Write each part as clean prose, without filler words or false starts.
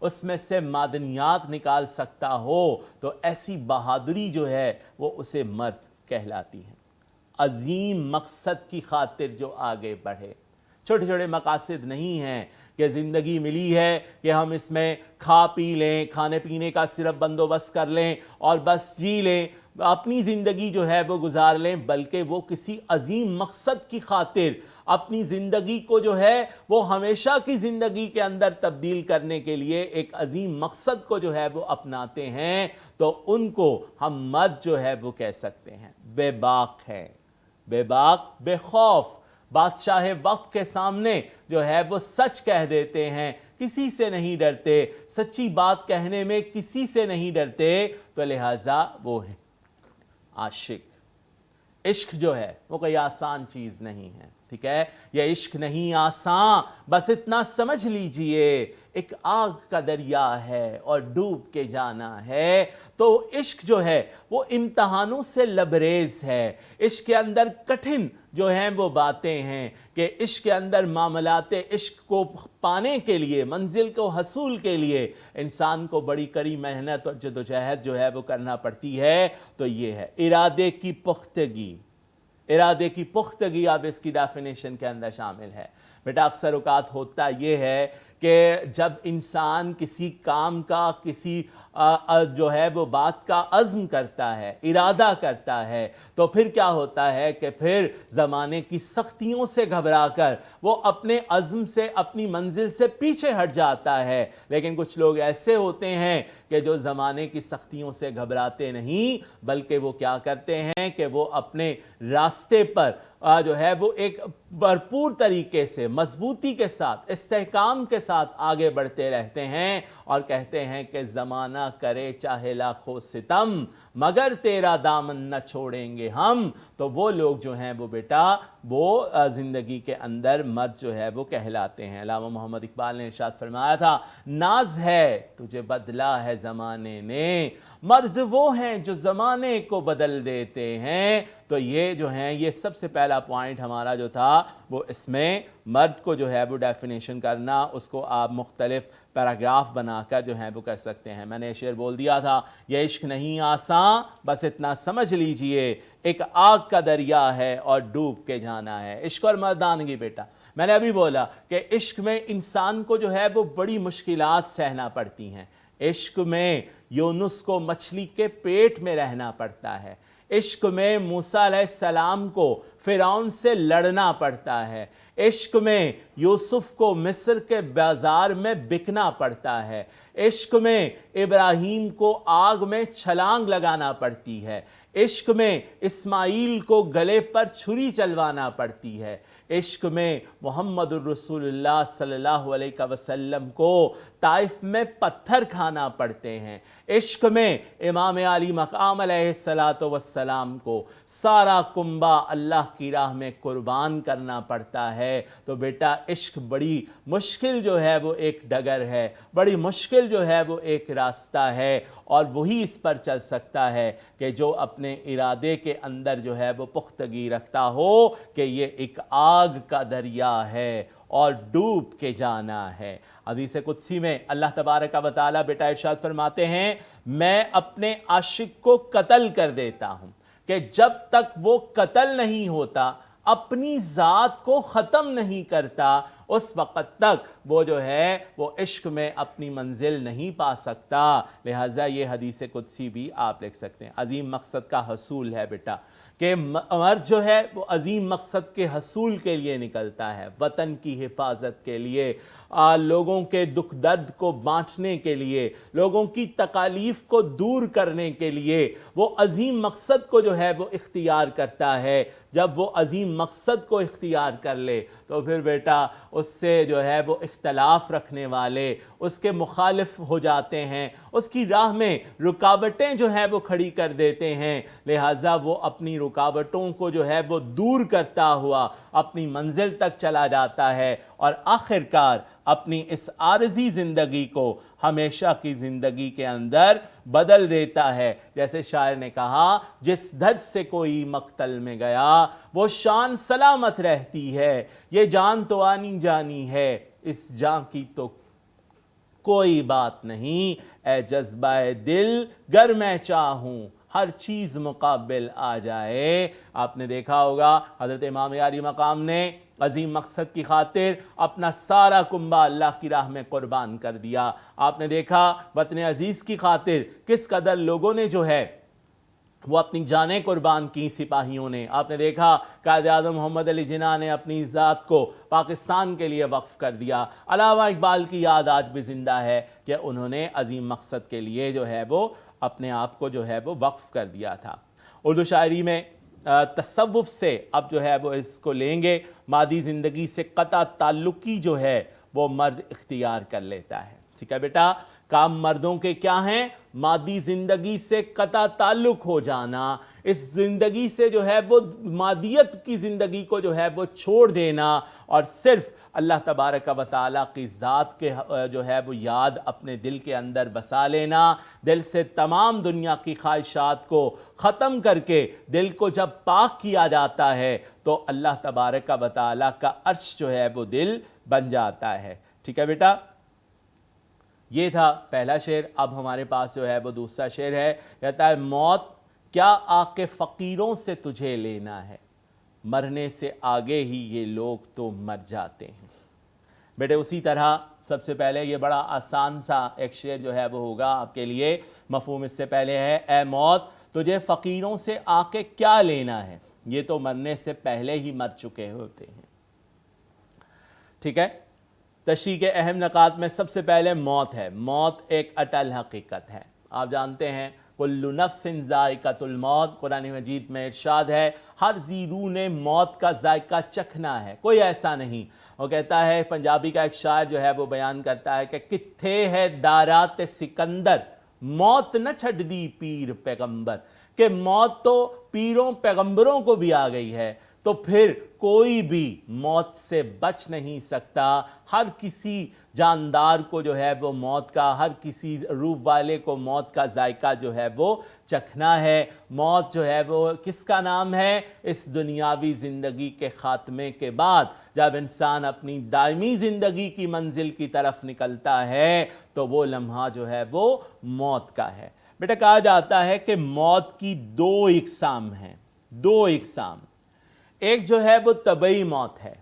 اس میں سے معدنیات نکال سکتا ہو تو ایسی بہادری جو ہے وہ اسے مرد کہلاتی ہے۔ عظیم مقصد کی خاطر جو آگے بڑھے، چھوٹے چھوٹے مقاصد نہیں ہیں کہ زندگی ملی ہے کہ ہم اس میں کھا پی لیں، کھانے پینے کا صرف بندوبست کر لیں اور بس جی لیں، اپنی زندگی جو ہے وہ گزار لیں، بلکہ وہ کسی عظیم مقصد کی خاطر اپنی زندگی کو جو ہے وہ ہمیشہ کی زندگی کے اندر تبدیل کرنے کے لیے ایک عظیم مقصد کو جو ہے وہ اپناتے ہیں، تو ان کو ہم مرد جو ہے وہ کہہ سکتے ہیں۔ بے باک ہے، بے باک، بے خوف، بادشاہ وقت کے سامنے جو ہے وہ سچ کہہ دیتے ہیں، کسی سے نہیں ڈرتے، سچی بات کہنے میں کسی سے نہیں ڈرتے، تو لہٰذا وہ ہے عاشق۔ عشق جو ہے وہ کوئی آسان چیز نہیں ہے، ٹھیک ہے؟ یہ عشق نہیں آسان، بس اتنا سمجھ لیجئے ایک آگ کا دریا ہے اور ڈوب کے جانا ہے۔ تو عشق جو ہے وہ امتحانوں سے لبریز ہے، عشق کے اندر کٹھن جو ہیں وہ باتیں ہیں کہ عشق کے اندر معاملات عشق کو پانے کے لیے، منزل کو حصول کے لیے انسان کو بڑی کڑی محنت اور جدوجہد جو ہے وہ کرنا پڑتی ہے۔ تو یہ ہے ارادے کی پختگی، ارادے کی پختگی اب اس کی ڈیفینیشن کے اندر شامل ہے۔ بیٹا اکثر اوقات ہوتا یہ ہے کہ جب انسان کسی کام کا، کسی جو ہے وہ بات کا عزم کرتا ہے، ارادہ کرتا ہے، تو پھر کیا ہوتا ہے کہ پھر زمانے کی سختیوں سے گھبرا کر وہ اپنے عزم سے، اپنی منزل سے پیچھے ہٹ جاتا ہے۔ لیکن کچھ لوگ ایسے ہوتے ہیں کہ جو زمانے کی سختیوں سے گھبراتے نہیں، بلکہ وہ کیا کرتے ہیں کہ وہ اپنے راستے پر جو ہے وہ ایک بھرپور طریقے سے، مضبوطی کے ساتھ، استحکام کے ساتھ آگے بڑھتے رہتے ہیں اور کہتے ہیں کہ زمانہ کرے چاہے لاکھوں ستم، مگر تیرا دامن نہ چھوڑیں گے ہم۔ تو وہ لوگ جو ہیں وہ بیٹا وہ زندگی کے اندر مرد جو ہے وہ کہلاتے ہیں۔ علامہ محمد اقبال نے ارشاد فرمایا تھا، ناز ہے تجھے بدلا ہے زمانے نے، مرد وہ ہیں جو زمانے کو بدل دیتے ہیں۔ تو یہ جو ہیں، یہ سب سے پہلا پوائنٹ ہمارا جو تھا وہ اس میں مرد کو جو ہے وہ ڈیفینیشن کرنا، اس کو آپ مختلف پیراگراف بنا کر جو ہے وہ کر سکتے ہیں۔ میں نے شعر بول دیا تھا، یہ عشق نہیں آسان، بس اتنا سمجھ لیجئے ایک آگ کا دریا ہے اور ڈوب کے جانا ہے۔ عشق اور مردانگی بیٹا، میں نے ابھی بولا کہ عشق میں انسان کو جو ہے وہ بڑی مشکلات سہنا پڑتی ہیں۔ عشق میں یونس کو مچھلی کے پیٹ میں رہنا پڑتا ہے، عشق میں موسیٰ علیہ السلام کو فرعون سے لڑنا پڑتا ہے، عشق میں یوسف کو مصر کے بازار میں بکنا پڑتا ہے، عشق میں ابراہیم کو آگ میں چھلانگ لگانا پڑتی ہے، عشق میں اسماعیل کو گلے پر چھری چلوانا پڑتی ہے، عشق میں محمد الرسول اللہ صلی اللہ علیہ وسلم کو طائف میں پتھر کھانا پڑتے ہیں، عشق میں امام علی مقام علیہ السلام کو سارا کنبہ اللہ کی راہ میں قربان کرنا پڑتا ہے۔ تو بیٹا عشق بڑی مشکل جو ہے وہ ایک ڈگر ہے، بڑی مشکل جو ہے وہ ایک راستہ ہے، اور وہی اس پر چل سکتا ہے کہ جو اپنے ارادے کے اندر جو ہے وہ پختگی رکھتا ہو کہ یہ ایک آگ کا دریا ہے اور ڈوب کے جانا ہے۔ حدیث قدسی میں اللہ تبارک و تعالیٰ بیٹا ارشاد فرماتے ہیں، میں اپنے عاشق کو قتل کر دیتا ہوں، کہ جب تک وہ قتل نہیں ہوتا، اپنی ذات کو ختم نہیں کرتا، اس وقت تک وہ جو ہے وہ عشق میں اپنی منزل نہیں پا سکتا۔ لہٰذا یہ حدیث قدسی بھی آپ لکھ سکتے ہیں۔ عظیم مقصد کا حصول ہے بیٹا، کہ مرد جو ہے وہ عظیم مقصد کے حصول کے لیے نکلتا ہے، وطن کی حفاظت کے لیے، لوگوں کے دکھ درد کو بانٹنے کے لیے، لوگوں کی تکالیف کو دور کرنے کے لیے وہ عظیم مقصد کو جو ہے وہ اختیار کرتا ہے۔ جب وہ عظیم مقصد کو اختیار کر لے تو پھر بیٹا اس سے جو ہے وہ اختلاف رکھنے والے اس کے مخالف ہو جاتے ہیں، اس کی راہ میں رکاوٹیں جو ہیں وہ کھڑی کر دیتے ہیں۔ لہٰذا وہ اپنی رکاوٹوں کو جو ہے وہ دور کرتا ہوا اپنی منزل تک چلا جاتا ہے، اور آخرکار اپنی اس عارضی زندگی کو ہمیشہ کی زندگی کے اندر بدل دیتا ہے۔ جیسے شاعر نے کہا، جس دھج سے کوئی مقتل میں گیا وہ شان سلامت رہتی ہے، یہ جان تو آنی جانی ہے، اس جان کی تو کوئی بات نہیں، اے جذبہ دل گر میں چاہوں ہر چیز مقابل آ جائے۔ آپ نے دیکھا ہوگا حضرت امام عالی مقام نے عظیم مقصد کی خاطر اپنا سارا کنبہ اللہ کی راہ میں قربان کر دیا۔ آپ نے دیکھا وطن عزیز کی خاطر کس قدر لوگوں نے جو ہے وہ اپنی جانیں قربان کی، سپاہیوں نے۔ آپ نے دیکھا قائد اعظم محمد علی جناح نے اپنی ذات کو پاکستان کے لیے وقف کر دیا۔ علامہ اقبال کی یاد آج بھی زندہ ہے کہ انہوں نے عظیم مقصد کے لیے جو ہے وہ اپنے آپ کو جو ہے وہ وقف کر دیا تھا۔ اردو شاعری میں تصوف سے اب جو ہے وہ اس کو لیں گے، مادی زندگی سے قطع تعلقی جو ہے وہ مرد اختیار کر لیتا ہے۔ ٹھیک ہے بیٹا، کام مردوں کے کیا ہیں؟ مادی زندگی سے قطع تعلق ہو جانا، اس زندگی سے جو ہے وہ مادیت کی زندگی کو جو ہے وہ چھوڑ دینا اور صرف اللہ تبارک و تعالیٰ کی ذات کے جو ہے وہ یاد اپنے دل کے اندر بسا لینا، دل سے تمام دنیا کی خواہشات کو ختم کر کے دل کو جب پاک کیا جاتا ہے تو اللہ تبارک و تعالیٰ کا عرش جو ہے وہ دل بن جاتا ہے۔ ٹھیک ہے بیٹا، یہ تھا پہلا شعر۔ اب ہمارے پاس جو ہے وہ دوسرا شعر ہے، کہتا ہے موت کیا آ کے فقیروں سے تجھے لینا ہے، مرنے سے آگے ہی یہ لوگ تو مر جاتے ہیں۔ بیٹے اسی طرح سب سے پہلے یہ بڑا آسان سا ایک شعر جو ہے وہ ہوگا آپ کے لیے، مفہوم اس سے پہلے ہے، اے موت تجھے فقیروں سے آ کے کیا لینا ہے، یہ تو مرنے سے پہلے ہی مر چکے ہوتے ہیں۔ ٹھیک ہے، تشریح کے اہم نکات میں سب سے پہلے موت ہے۔ موت ایک اٹل حقیقت ہے۔ آپ جانتے ہیں کل نفس ذائقۃ الموت، قرآن مجید میں ارشاد ہے ہر ذی روح نے موت کا ذائقہ چکھنا ہے، کوئی ایسا نہیں۔ وہ کہتا ہے، پنجابی کا ایک شاعر جو ہے وہ بیان کرتا ہے کہ کتھے ہے دارات سکندر، موت نہ چھڈ دی پیر پیغمبر، کہ موت تو پیروں پیغمبروں کو بھی آ گئی ہے، تو پھر کوئی بھی موت سے بچ نہیں سکتا۔ ہر کسی جاندار کو جو ہے وہ موت کا، ہر کسی روح والے کو موت کا ذائقہ جو ہے وہ چکھنا ہے۔ موت جو ہے وہ کس کا نام ہے؟ اس دنیاوی زندگی کے خاتمے کے بعد جب انسان اپنی دائمی زندگی کی منزل کی طرف نکلتا ہے تو وہ لمحہ جو ہے وہ موت کا ہے۔ بیٹا کہا جاتا ہے کہ موت کی دو اقسام ہیں، دو اقسام۔ ایک جو ہے وہ طبعی موت ہے۔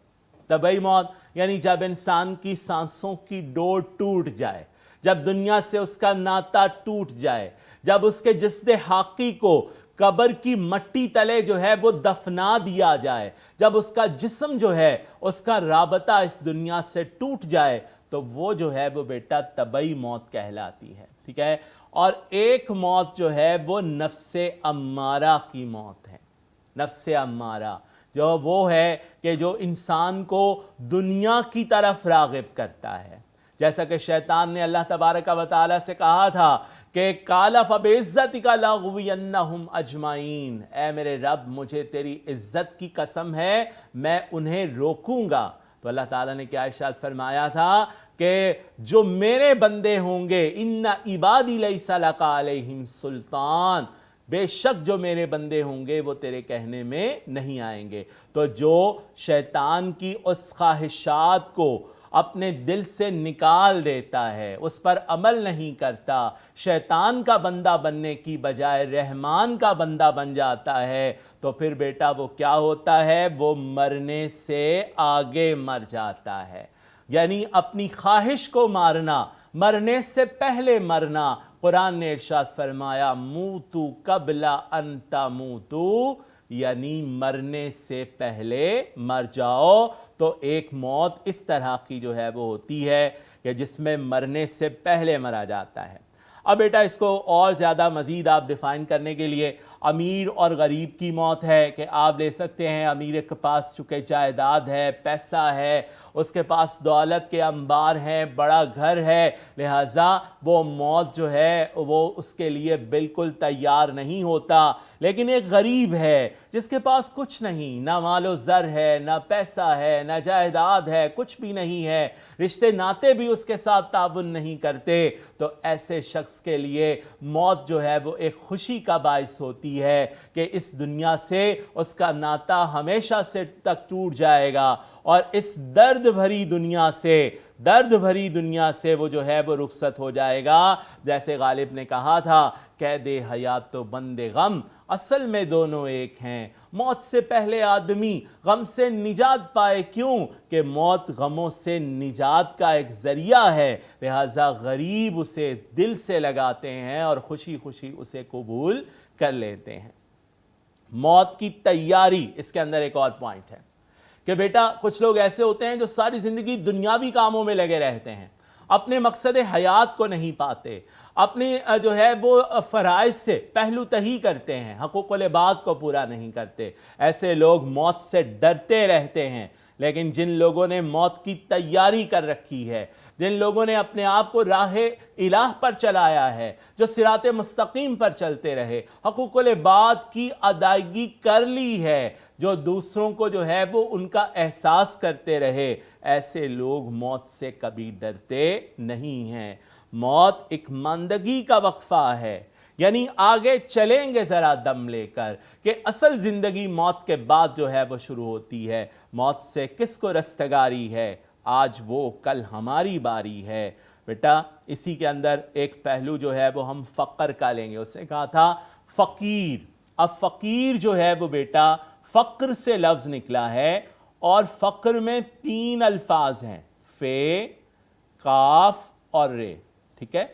طبعی موت یعنی جب انسان کی سانسوں کی ڈور ٹوٹ جائے، جب دنیا سے اس کا ناتا ٹوٹ جائے، جب اس کے جسد حاقی کو قبر کی مٹی تلے جو ہے وہ دفنا دیا جائے، جب اس کا جسم جو ہے اس کا رابطہ اس دنیا سے ٹوٹ جائے تو وہ جو ہے وہ بیٹا طبعی موت کہلاتی ہے۔ ٹھیک ہے، اور ایک موت جو ہے وہ نفس امارہ کی موت ہے۔ نفس امارہ جو وہ ہے کہ جو انسان کو دنیا کی طرف راغب کرتا ہے، جیسا کہ شیطان نے اللہ تبارک و تعالیٰ سے کہا تھا کہ قَالَ فَبِعِزَّتِكَ لَأُغْوِيَنَّهُمْ أَجْمَعِينَ، اے میرے رب مجھے تیری عزت کی قسم ہے میں انہیں روکوں گا۔ تو اللہ تعالیٰ نے کیا ارشاد فرمایا تھا کہ جو میرے بندے ہوں گے اِنَّ عِبَادِي لَيْسَ لَكَ عَلَيْهِمْ سُلْطَان، بے شک جو میرے بندے ہوں گے وہ تیرے کہنے میں نہیں آئیں گے۔ تو جو شیطان کی اس خواہشات کو اپنے دل سے نکال دیتا ہے، اس پر عمل نہیں کرتا، شیطان کا بندہ بننے کی بجائے رحمان کا بندہ بن جاتا ہے، تو پھر بیٹا وہ کیا ہوتا ہے؟ وہ مرنے سے آگے مر جاتا ہے۔ یعنی اپنی خواہش کو مارنا، مرنے سے پہلے مرنا۔ قرآن نے ارشاد فرمایا موتو قبل ان تموتو، یعنی مرنے سے پہلے مر جاؤ۔ تو ایک موت اس طرح کی جو ہے وہ ہوتی ہے کہ جس میں مرنے سے پہلے مرا جاتا ہے۔ اب بیٹا اس کو اور زیادہ مزید آپ ڈیفائن کرنے کے لیے امیر اور غریب کی موت ہے کہ آپ لے سکتے ہیں امیر کے پاس چونکہ جائیداد ہے، پیسہ ہے، اس کے پاس دولت کے انبار ہیں، بڑا گھر ہے، لہٰذا وہ موت جو ہے وہ اس کے لیے بالکل تیار نہیں ہوتا۔ لیکن ایک غریب ہے جس کے پاس کچھ نہیں، نہ مال و زر ہے، نہ پیسہ ہے، نہ جائیداد ہے، کچھ بھی نہیں ہے، رشتے ناتے بھی اس کے ساتھ تعاون نہیں کرتے، تو ایسے شخص کے لیے موت جو ہے وہ ایک خوشی کا باعث ہوتی ہے کہ اس دنیا سے اس کا ناتا ہمیشہ سے تک ٹوٹ جائے گا، اور اس درد بھری دنیا سے وہ جو ہے وہ رخصت ہو جائے گا۔ جیسے غالب نے کہا تھا، قید حیات تو بند غم اصل میں دونوں ایک ہیں، موت سے پہلے آدمی غم سے نجات پائے کیوں کہ موت غموں سے نجات کا ایک ذریعہ ہے، لہٰذا غریب اسے دل سے لگاتے ہیں اور خوشی خوشی اسے قبول کر لیتے ہیں۔ موت کی تیاری، اس کے اندر ایک اور پوائنٹ ہے کہ بیٹا کچھ لوگ ایسے ہوتے ہیں جو ساری زندگی دنیاوی کاموں میں لگے رہتے ہیں، اپنے مقصد حیات کو نہیں پاتے، اپنی جو ہے وہ فرائض سے پہلو تہی کرتے ہیں، حقوق العباد کو پورا نہیں کرتے۔ ایسے لوگ موت سے ڈرتے رہتے ہیں، لیکن جن لوگوں نے موت کی تیاری کر رکھی ہے، جن لوگوں نے اپنے آپ کو راہ الہ پر چلایا ہے، جو صراط مستقیم پر چلتے رہے، حقوق العباد کی ادائیگی کر لی ہے، جو دوسروں کو جو ہے وہ ان کا احساس کرتے رہے، ایسے لوگ موت سے کبھی ڈرتے نہیں ہیں۔ موت ایک ماندگی کا وقفہ ہے، یعنی آگے چلیں گے ذرا دم لے کر کہ اصل زندگی موت کے بعد جو ہے وہ شروع ہوتی ہے۔ موت سے کس کو رستگاری ہے؟ آج وہ کل ہماری باری ہے۔ بیٹا اسی کے اندر ایک پہلو جو ہے وہ ہم فقر کا لیں گے۔ اس نے کہا تھا فقیر، اب فقیر جو ہے وہ بیٹا فقر سے لفظ نکلا ہے، اور فقر میں 3 الفاظ ہیں، فے، کاف اور رے، ٹھیک ہے؟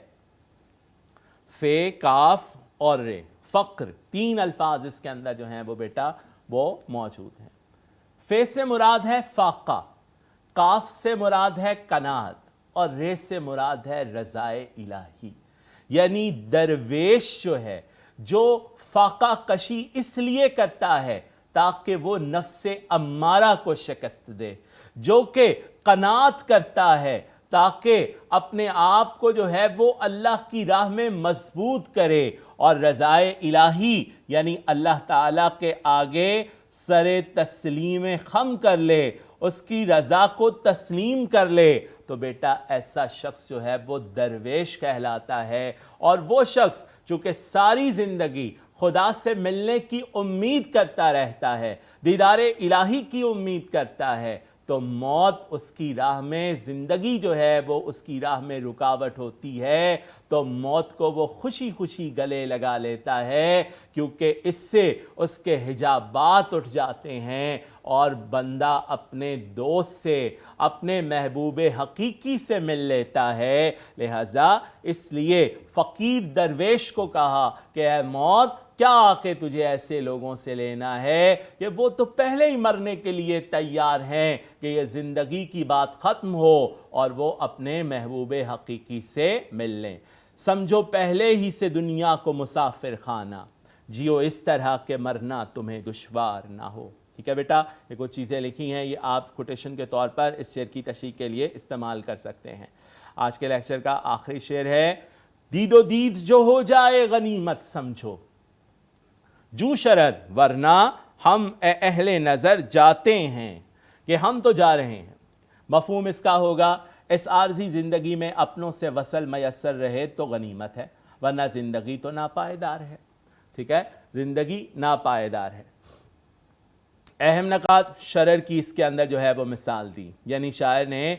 فے، کاف اور رے، فقر، 3 الفاظ اس کے اندر جو ہیں وہ بیٹا وہ موجود ہیں۔ فے سے مراد ہے فاقہ، کاف سے مراد ہے قناعت، اور رے سے مراد ہے رضائے الہی۔ یعنی درویش جو ہے جو فاقہ کشی اس لیے کرتا ہے تاکہ وہ نفس امارہ کو شکست دے، جو کہ قناعت کرتا ہے تاکہ اپنے آپ کو جو ہے وہ اللہ کی راہ میں مضبوط کرے، اور رضائے الہی یعنی اللہ تعالیٰ کے آگے سر تسلیم خم کر لے، اس کی رضا کو تسلیم کر لے، تو بیٹا ایسا شخص جو ہے وہ درویش کہلاتا ہے۔ اور وہ شخص چونکہ ساری زندگی خدا سے ملنے کی امید کرتا رہتا ہے، دیدار الہی کی امید کرتا ہے، تو موت اس کی راہ میں، زندگی جو ہے وہ اس کی راہ میں رکاوٹ ہوتی ہے، تو موت کو وہ خوشی خوشی گلے لگا لیتا ہے، کیونکہ اس سے اس کے حجابات اٹھ جاتے ہیں، اور بندہ اپنے دوست سے، اپنے محبوب حقیقی سے مل لیتا ہے۔ لہذا اس لیے فقیر درویش کو کہا کہ اے موت، کیا آکے تجھے ایسے لوگوں سے لینا ہے کہ وہ تو پہلے ہی مرنے کے لیے تیار ہیں کہ یہ زندگی کی بات ختم ہو اور وہ اپنے محبوب حقیقی سے مل لیں۔ سمجھو پہلے ہی سے دنیا کو مسافر خانہ، جیو اس طرح کہ مرنا تمہیں دشوار نہ ہو۔ ٹھیک ہے بیٹا، یہ کچھ چیزیں لکھی ہیں، یہ آپ کوٹیشن کے طور پر اس شعر کی تشریح کے لیے استعمال کر سکتے ہیں۔ آج کے لیکچر کا آخری شعر ہے، دید و دید جو ہو جائے غنیمت سمجھو، جو شرد ورنہ ہم اہل نظر جاتے ہیں، کہ ہم تو جا رہے ہیں۔ مفہوم اس کا ہوگا، اس عارضی زندگی میں اپنوں سے وصل میسر رہے تو غنیمت ہے، ورنہ زندگی تو ناپائیدار ہے۔ ٹھیک ہے، زندگی ناپائیدار ہے۔ اہم نکات شرر کی اس کے اندر جو ہے وہ مثال دی، یعنی شاعر نے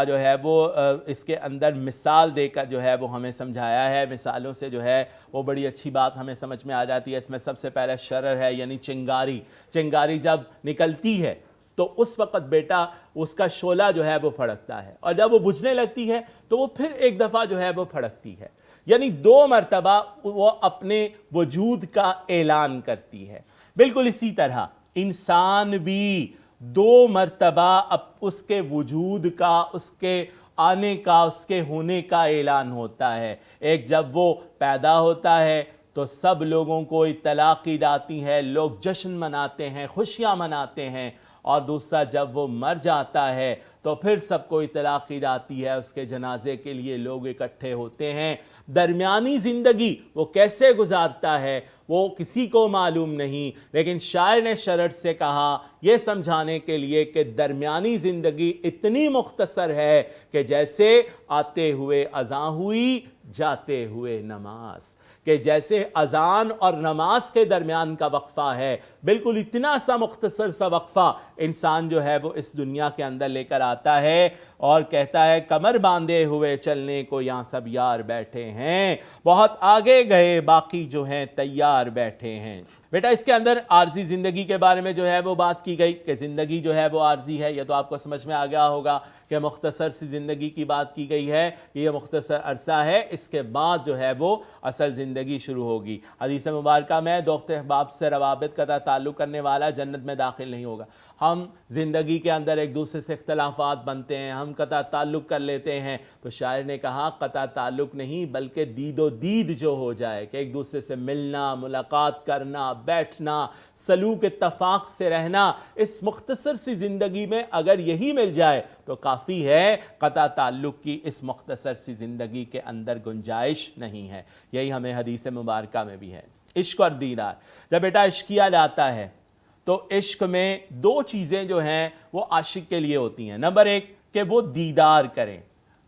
جو ہے وہ اس کے اندر مثال دے کر جو ہے وہ ہمیں سمجھایا ہے۔ مثالوں سے جو ہے وہ بڑی اچھی بات ہمیں سمجھ میں آ جاتی ہے۔ اس میں سب سے پہلے شرر ہے، یعنی چنگاری۔ چنگاری جب نکلتی ہے تو اس وقت بیٹا اس کا شعلہ جو ہے وہ پھڑکتا ہے، اور جب وہ بجھنے لگتی ہے تو وہ پھر ایک دفعہ جو ہے وہ پھڑکتی ہے، یعنی 2 مرتبہ وہ اپنے وجود کا اعلان کرتی ہے۔ بالکل اسی طرح انسان بھی 2 مرتبہ اس کے وجود کا، اس کے آنے کا، اس کے ہونے کا اعلان ہوتا ہے۔ ایک جب وہ پیدا ہوتا ہے تو سب لوگوں کو اطلاع کی جاتی ہے، لوگ جشن مناتے ہیں، خوشیاں مناتے ہیں، اور دوسرا جب وہ مر جاتا ہے تو پھر سب کو اطلاع کی جاتی ہے، اس کے جنازے کے لیے لوگ اکٹھے ہوتے ہیں۔ درمیانی زندگی وہ کیسے گزارتا ہے وہ کسی کو معلوم نہیں، لیکن شاعر نے شرر سے کہا یہ سمجھانے کے لیے کہ درمیانی زندگی اتنی مختصر ہے کہ جیسے آتے ہوئے اذاں ہوئی، جاتے ہوئے نماز، کہ جیسے اذان اور نماز کے درمیان کا وقفہ ہے، بالکل اتنا سا مختصر سا وقفہ انسان جو ہے وہ اس دنیا کے اندر لے کر آتا ہے اور کہتا ہے کمر باندھے ہوئے چلنے کو یہاں سب یار بیٹھے ہیں، بہت آگے گئے باقی جو ہیں تیار بیٹھے ہیں۔ بیٹا اس کے اندر عارضی زندگی کے بارے میں جو ہے وہ بات کی گئی کہ زندگی جو ہے وہ عارضی ہے، یہ تو آپ کو سمجھ میں آ گیا ہوگا کہ مختصر سی زندگی کی بات کی گئی ہے، یہ مختصر عرصہ ہے، اس کے بعد جو ہے وہ اصل زندگی شروع ہوگی۔ حدیث مبارکہ میں دوست احباب سے روابط قطع تعلق کرنے والا جنت میں داخل نہیں ہوگا۔ ہم زندگی کے اندر ایک دوسرے سے اختلافات بنتے ہیں، ہم قطع تعلق کر لیتے ہیں، تو شاعر نے کہا قطع تعلق نہیں بلکہ دید و دید جو ہو جائے کہ ایک دوسرے سے ملنا، ملاقات کرنا، بیٹھنا، سلوک اتفاق سے رہنا، اس مختصر سی زندگی میں اگر یہی مل جائے تو کافی ہے، قطع تعلق کی اس مختصر سی زندگی کے اندر گنجائش نہیں ہے۔ یہی ہمیں حدیث مبارکہ میں بھی ہے۔ عشق اور دیدار، جب بیٹا عشق کیا جاتا ہے تو عشق میں دو چیزیں جو ہیں وہ عاشق کے لیے ہوتی ہیں۔ نمبر ایک کہ وہ دیدار کریں،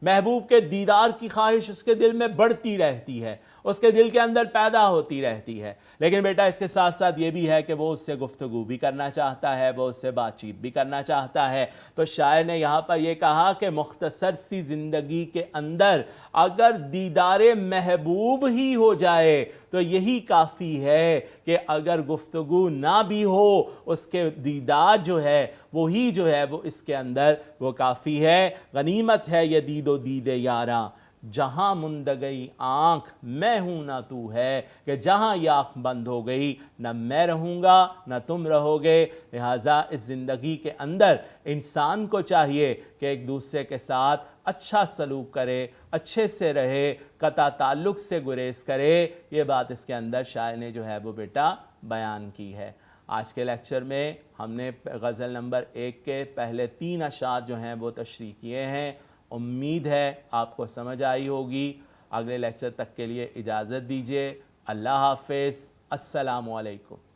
محبوب کے دیدار کی خواہش اس کے دل میں بڑھتی رہتی ہے، اس کے دل کے اندر پیدا ہوتی رہتی ہے، لیکن بیٹا اس کے ساتھ ساتھ یہ بھی ہے کہ وہ اس سے گفتگو بھی کرنا چاہتا ہے، وہ اس سے بات چیت بھی کرنا چاہتا ہے۔ تو شاعر نے یہاں پر یہ کہا کہ مختصر سی زندگی کے اندر اگر دیدار محبوب ہی ہو جائے تو یہی کافی ہے، کہ اگر گفتگو نہ بھی ہو اس کے دیدار جو ہے وہی جو ہے وہ اس کے اندر وہ کافی ہے۔ غنیمت ہے یہ دید و دید یاراں، جہاں مند گئی آنکھ میں ہوں نہ تو ہے، کہ جہاں یہ آنکھ بند ہو گئی نہ میں رہوں گا نہ تم رہو گے۔ لہٰذا اس زندگی کے اندر انسان کو چاہیے کہ ایک دوسرے کے ساتھ اچھا سلوک کرے، اچھے سے رہے، قطع تعلق سے گریز کرے۔ یہ بات اس کے اندر شاعر نے جو ہے وہ بیٹا بیان کی ہے۔ آج کے لیکچر میں ہم نے غزل نمبر 1 کے پہلے 3 اشعار جو ہیں وہ تشریح کیے ہیں۔ امید ہے آپ کو سمجھ آئی ہوگی۔ اگلے لیکچر تک کے لیے اجازت دیجیے۔ اللہ حافظ، السلام علیکم۔